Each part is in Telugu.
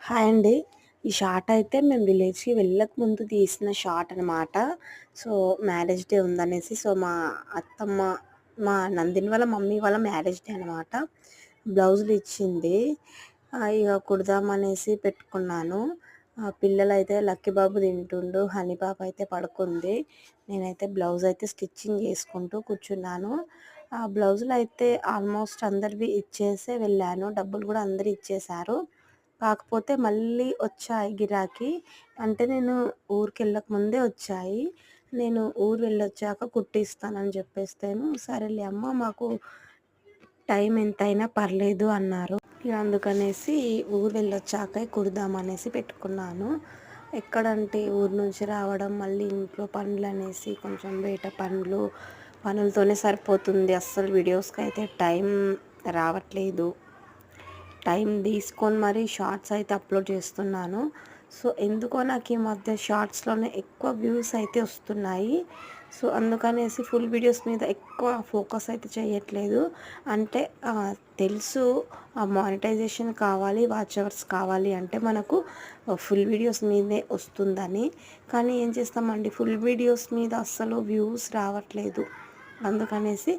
హాయ్ అండి. ఈ షార్ట్ అయితే మేము విలేజ్‌కి వెళ్ళకముందు తీసిన షార్ట్ అనమాట. సో, మ్యారేజ్ డే ఉందనేసి మా అత్తమ్మ, మా నందిని వాళ్ళ మమ్మీ వాళ్ళ మ్యారేజ్ డే అనమాట. బ్లౌజులు ఇచ్చింది. ఇక కుడదామనేసి పెట్టుకున్నాను. పిల్లలైతే లక్కీ బాబు తింటుండు. హనీ పాప అయితే పడుకుంది. నేనైతే బ్లౌజ్ అయితే స్టిచ్చింగ్ చేసుకుంటూ కూర్చున్నాను. ఆ బ్లౌజులయితే ఆల్మోస్ట్ అందరివి ఇచ్చేసే వెళ్ళాను. డబ్బులు కూడా అందరూ ఇచ్చేశారు. కాకపోతే మళ్ళీ వచ్చాయి గిరాకీ. అంటే నేను ఊరికెళ్ళక ముందే వచ్చాయి. నేను ఊరు వెళ్ళొచ్చాక కుట్టిస్తానని చెప్పేస్తేను, సరేలే అమ్మ మాకు టైం ఎంతైనా పర్లేదు అన్నారు. ఇక అందుకనేసి ఊరు వెళ్ళొచ్చాకే కుడదామనేసి పెట్టుకున్నాను. ఎక్కడంటే ఊరు నుంచి రావడం, మళ్ళీ ఇంట్లో పనులనేసి కొంచెం బయట పనులతోనే సరిపోతుంది. అస్సలు వీడియోస్‌కైతే టైం రావట్లేదు. టైం తీసుకొని మరీ షార్ట్స్ అయితే అప్లోడ్ చేస్తున్నాను. సో, ఎందుకో నాకు ఈ మధ్య షార్ట్స్‌లోనే ఎక్కువ వ్యూస్ అయితే వస్తున్నాయి. సో, అందుకనేసి ఫుల్ వీడియోస్ మీద ఎక్కువ ఫోకస్ అయితే చేయట్లేదు. అంటే తెలుసు మానిటైజేషన్ కావాలి, వాచ్ అవర్స్ కావాలి అంటే మనకు ఫుల్ వీడియోస్ మీదే వస్తుందని. కానీ ఏం చేస్తామండి, ఫుల్ వీడియోస్ మీద అస్సలు వ్యూస్ రావట్లేదు. అందుకనేసి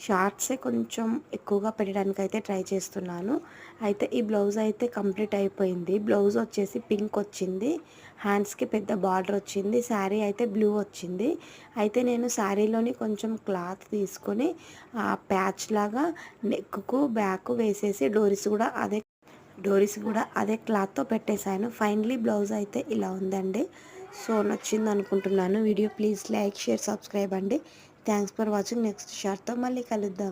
షార్ట్సే కొంచెం ఎక్కువగా పెట్టడానికి అయితే ట్రై చేస్తున్నాను. అయితే ఈ బ్లౌజ్ అయితే కంప్లీట్ అయిపోయింది. బ్లౌజ్ వచ్చేసి పింక్ వచ్చింది. హ్యాండ్స్‌కి పెద్ద బార్డర్ వచ్చింది. శారీ అయితే బ్లూ వచ్చింది. అయితే నేను శారీలోని కొంచెం క్లాత్ తీసుకొని ప్యాచ్ లాగా నెక్‌కు, బ్యాక్ వేసేసి డోరీస్ కూడా అదే క్లాత్‌తో పెట్టేశాను. ఫైనల్లీ బ్లౌజ్ అయితే ఇలా ఉందండి. సో, నచ్చింది అనుకుంటున్నాను. Video please like, share, subscribe అండి. Thanks for watching. నెక్స్ట్ షార్ట్‌తో మళ్ళీ కలుద్దాం.